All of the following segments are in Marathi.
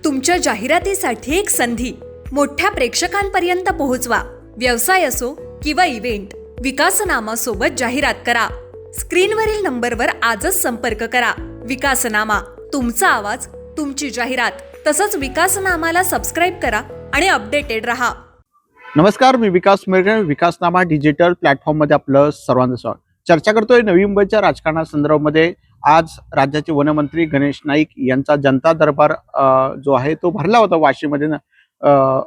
तुमच्या जाहिरातीसाठी एक संधी मोठ्या प्रेक्षकांपर्यंत पोहोचवा। व्यवसाय असो किंवा इव्हेंट, विकासनामा सोबत जाहिरात करा। स्क्रीनवरील नंबरवर आजच संपर्क करा। विकासनामा, तुमचा आवाज, तुमची जाहिरात। तसंच विकासनामाला सबस्क्राइब करा आणि अपडेटेड रहा। नमस्कार, मी विकास मेरगणे, विकासनामा डिजिटल प्लॅटफॉर्म मध्ये आपलं सर्वांचं स्वागत। चर्चा करतोय नवी मुंबईच्या राजकारणासंदर्भामध्ये। आज राज्याचे वनमंत्री गणेश नाईक यांचा जनता दरबार जो आहे तो भरला होता वाशीमध्ये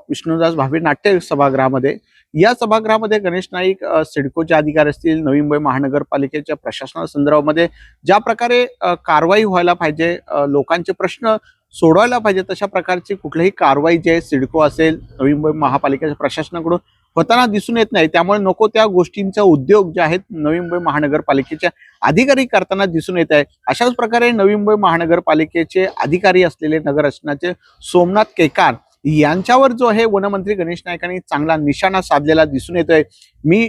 विष्णुदास भावे नाट्य सभागृहामध्ये। या सभागृहामध्ये गणेश नाईक सिडकोचे अधिकारी असतील, नवी मुंबई महानगरपालिकेच्या प्रशासनासंदर्भामध्ये ज्या प्रकारे कारवाई व्हायला पाहिजे, लोकांचे प्रश्न सोडवायला पाहिजे, तशा प्रकारची कुठलीही कारवाई जी आहे सिडको असेल, नवी मुंबई महापालिकेच्या प्रशासनाकडून होताना दिसून येत नाही। त्यामुळे नको त्या गोष्टींचा उद्योग जे आहेत नवी मुंबई महानगरपालिकेच्या अधिकारी करताना दिसून येत आहे। अशाच प्रकारे नवी मुंबई महानगरपालिकेचे अधिकारी असलेले नगररचनाचे सोमनाथ केकान यांच्यावर जो आहे वनमंत्री गणेश नाईकांनी चांगला निशाणा साधलेला दिसून येतोय। मी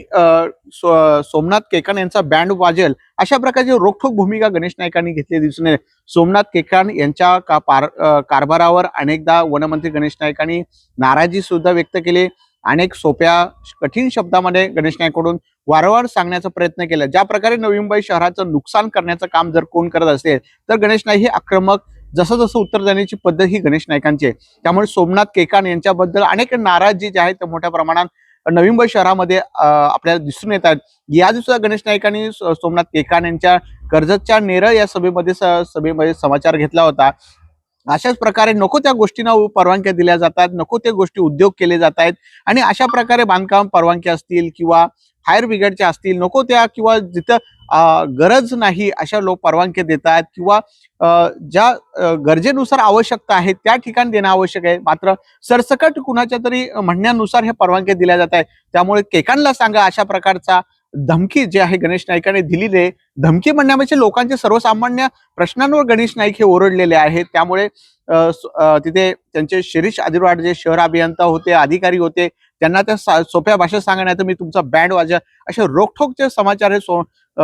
सोमनाथ केकान यांचा बँड वाजेल अशा प्रकारची रोखठोक भूमिका गणेश नाईकांनी घेतली दिसून येते। सोमनाथ केकान यांच्या कारभारावर अनेकदा वनमंत्री गणेश नाईकांनी नाराजी सुद्धा व्यक्त केली। अनेक सोप्या कठीण शब्दामध्ये गणेश नाईकडून वारंवार सांगण्याचा प्रयत्न केला। ज्या प्रकारे नवी मुंबई शहराचं नुकसान करण्याचं काम जर कोण करत असेल तर गणेश नाईक हे आक्रमक, जसं जसं उत्तर देण्याची पद्धत ही गणेश नाईकांची आहे। त्यामुळे सोमनाथ केकान यांच्याबद्दल अनेक नाराजी जी आहे ते मोठ्या प्रमाणात नवी मुंबई शहरामध्ये आपल्याला दिसून येतात। या दिवसात गणेश नाईकांनी सोमनाथ केकान यांच्या कर्जतच्या नेरळ या सभेमध्ये समाचार घेतला होता। अशाच प्रकारे नको त्या गोष्टींना परवानग्या दिल्या जातात, नको त्या गोष्टी उद्योग केले जात आहेत आणि अशा प्रकारे बांधकाम परवानग्या असतील किंवा फायर ब्रिगेडच्या असतील, नको त्या किंवा जिथं गरज नाही अशा लोक परवानग्या देतात किंवा ज्या गरजेनुसार आवश्यकता आहे त्या ठिकाणी देणं आवश्यक आहे, मात्र सरसकट कुणाच्या तरी म्हणण्यानुसार हे परवानग्या दिल्या जात आहेत। त्यामुळे केकांना सांगा अशा प्रकारचा धमकी जी आहे गणेश नाईकांनी दिलेली आहे। धमकी म्हणण्यापेक्षा लोकांचे सर्वसामान्य प्रश्नांवर गणेश नाईक हे ओरडलेले आहेत। त्यामुळे तिथे त्यांचे शिरीष आदिरवाड जे शहर अभियंता होते, अधिकारी होते, त्यांना त्या सोप्या भाषेत सांगण्यात मी तुमचा बँड वाजा असे रोखठोक जे समाचार हे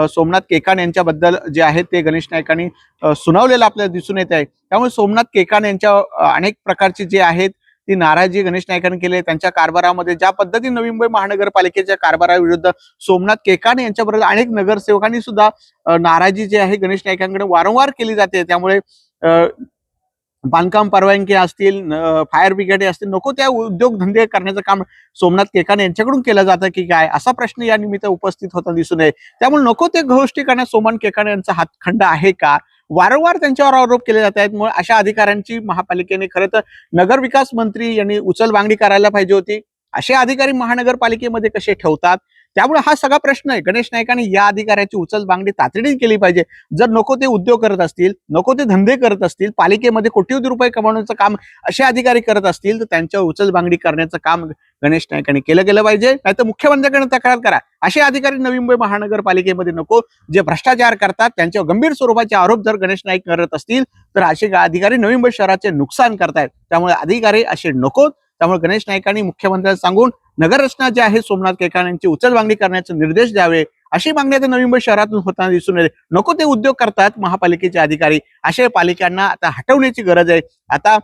सोमनाथ केकान यांच्याबद्दल जे आहेत ते गणेश नाईकांनी सुनावलेलं आपल्याला दिसून येत आहे। त्यामुळे सोमनाथ केकान यांच्या अनेक प्रकारची जे आहेत ती नाराजी गणेश नाईकांनी केली। त्यांच्या कारभारामध्ये ज्या पद्धतीने नवी मुंबई महानगरपालिकेच्या कारभाराविरुद्ध सोमनाथ केकान यांच्याबरोबर अनेक नगरसेवकांनी सुद्धा नाराजी जी आहे गणेश नाईकांकडे वारंवार केली जाते। त्यामुळे बांधकाम परवानगी असतील, फायर ब्रिगेड असतील, नको त्या उद्योगधंदे करण्याचं काम सोमनाथ केकान यांच्याकडून केलं जातं की काय, असा प्रश्न या निमित्त उपस्थित होता दिसून येईल। त्यामुळे नको ते गोष्टी करण्यास सोमनाथ केकान यांचा हातखंड आहे का, वारंवार त्यांच्यावर आरोप केले जात आहेत। मुळे अशा अधिकाऱ्यांची महापालिकेने खरं तर नगर विकास मंत्री यांनी उचलबांगडी करायला पाहिजे होती। असे अधिकारी महानगरपालिकेमध्ये कसे ठेवतात, त्यामुळे हा सगळा प्रश्न आहे। गणेश नाईकांनी या अधिकाऱ्याची उचलबांगडी तातडीने केली पाहिजे। जर नको ते उद्योग करत असतील, नको ते धंदे करत असतील, पालिकेमध्ये कोट्यवधी रुपये कमवण्याचं काम असे अधिकारी करत असतील तर त्यांच्यावर उचलबांगडी करण्याचं काम गणेश नाईकांनी केलं पाहिजे। नाहीतर मुख्यमंत्र्यांकडे तक्रार करा। असे अधिकारी नवी मुंबई महानगरपालिकेमध्ये नको, जे भ्रष्टाचार करतात, त्यांच्यावर गंभीर स्वरूपाचे आरोप जर गणेश नाईक करत असतील तर असे अधिकारी नवी मुंबई शहराचे नुकसान करतायत। त्यामुळे अधिकारी असे नको। त्यामुळे गणेश नाईकांनी मुख्यमंत्र्यांना सांगून नगररचना जे आहे सोमनाथ केकान यांची उचलबांगडी करण्याचे निर्देश द्यावे, अशी मागणी आता नवी मुंबई शहरातून होताना दिसून येते। नको ते उद्योग करतात महापालिकेचे अधिकारी, अशा पालिकांना आता हटवण्याची गरज आहे। आता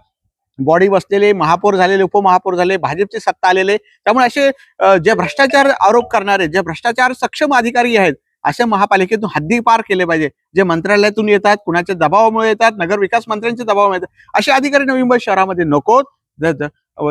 बॉडी बसलेले महापौर झालेले, उपमहापौर झाले, भाजपची सत्ता आलेले, त्यामुळे असे जे भ्रष्टाचार आरोप करणारे, जे भ्रष्टाचार सक्षम अधिकारी आहेत अशा महापालिकेतून हद्दी पार केले पाहिजे। जे मंत्रालयातून येतात, कुणाच्या दबावामुळे येतात, नगर विकास मंत्र्यांच्या दबावामुळे येतात, असे अधिकारी नवी मुंबई शहरामध्ये नकोत।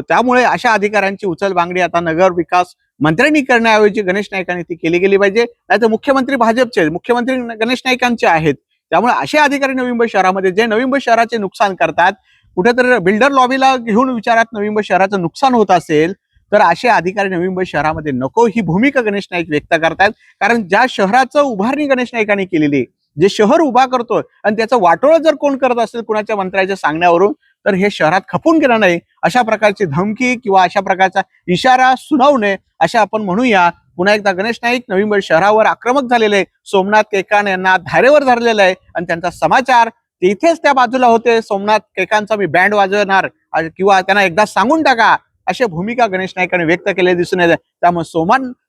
त्यामुळे अशा अधिकाऱ्यांची उचलबांगडी आता नगर विकास मंत्र्यांनी करण्याऐवजी गणेश नाईकांनी ती केली गेली पाहिजे। नाहीतर मुख्यमंत्री भाजपचे, मुख्यमंत्री गणेश नाईकांचे आहेत। त्यामुळे असे अधिकारी नवी मुंबई शहरामध्ये जे नवी मुंबई शहराचे नुकसान करतात, कुठेतरी बिल्डर लॉबीला घेऊन विचारात नवी मुंबई शहराचं नुकसान होत असेल तर असे अधिकारी नवी मुंबई शहरामध्ये नको, ही भूमिका गणेश नाईक व्यक्त करतात। कारण ज्या शहराचं उभारणी गणेश नाईकांनी केलेली, जे शहर उभा करतोय आणि त्याचं वाटोळं जर कोण करत असेल कुणाच्या मंत्र्याच्या सांगण्यावरून, तर हे शहरात खपून गेलं नाही। अशा प्रकारची धमकी किंवा अशा प्रकारचा इशारा सुनावणे अशा आपण म्हणूया। पुन्हा एकदा गणेश नाईक नवी मुंबई शहरावर आक्रमक झालेले, सोमनाथ केकान यांना धारेवर धरलेलं आहे आणि त्यांचा समाचार तिथेच त्या बाजूला होते। सोमनाथ केकांचा मी बँड वाजवणार किंवा त्यांना एकदा सांगून टाका अशा भूमिका गणेश नाईकांनी व्यक्त केलेल्या दिसून येत आहे. त्यामुळे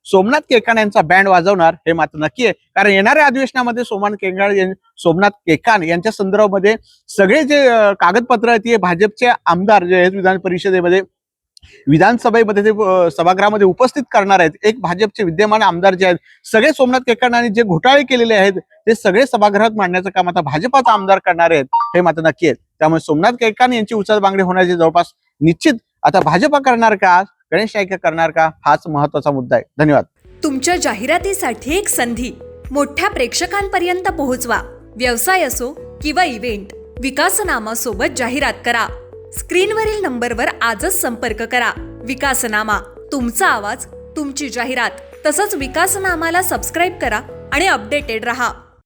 सोमनाथ केकान यांचा बँड वाजवणार हे मात्र नक्की आहे. कारण येणाऱ्या अधिवेशनामध्ये सोमनाथ केकान यांच्या संदर्भामध्ये सगळे जे कागदपत्र आहेत ते भाजपचे आमदार जे आहेत विधानसभेमध्ये ते सभागृहामध्ये उपस्थित करणार आहेत. एक भाजपचे विद्यमान आमदार जे आहेत सगळे सोमनाथ केकान आणि जे घोटाळे केलेले आहेत ते सगळे सभागृहात मांडण्याचं काम आता भाजपाचा आमदार करणार आहेत हे मात्र नक्की आहे. त्यामुळे सोमनाथ केकान यांची उचलबांगडी होण्याची जवळपास निश्चित. आता भाजपा करणार का, गणेश नाईक करणार का, हाच महत्वाचा मुद्दा आहे. धन्यवाद. तुमच्या जाहिरातीसाठी एक संधी मोठ्या प्रेक्षकांपर्यंत पोहोचवा. व्यवसाय असो किंवा इव्हेंट, विकासनामा सोबत जाहिरात करा. स्क्रीनवरील नंबरवर आजच संपर्क करा. विकासनामा, तुमचा आवाज, तुमची जाहिरात. तसंच विकासनामाला सबस्क्राईब करा आणि अपडेटेड रहा.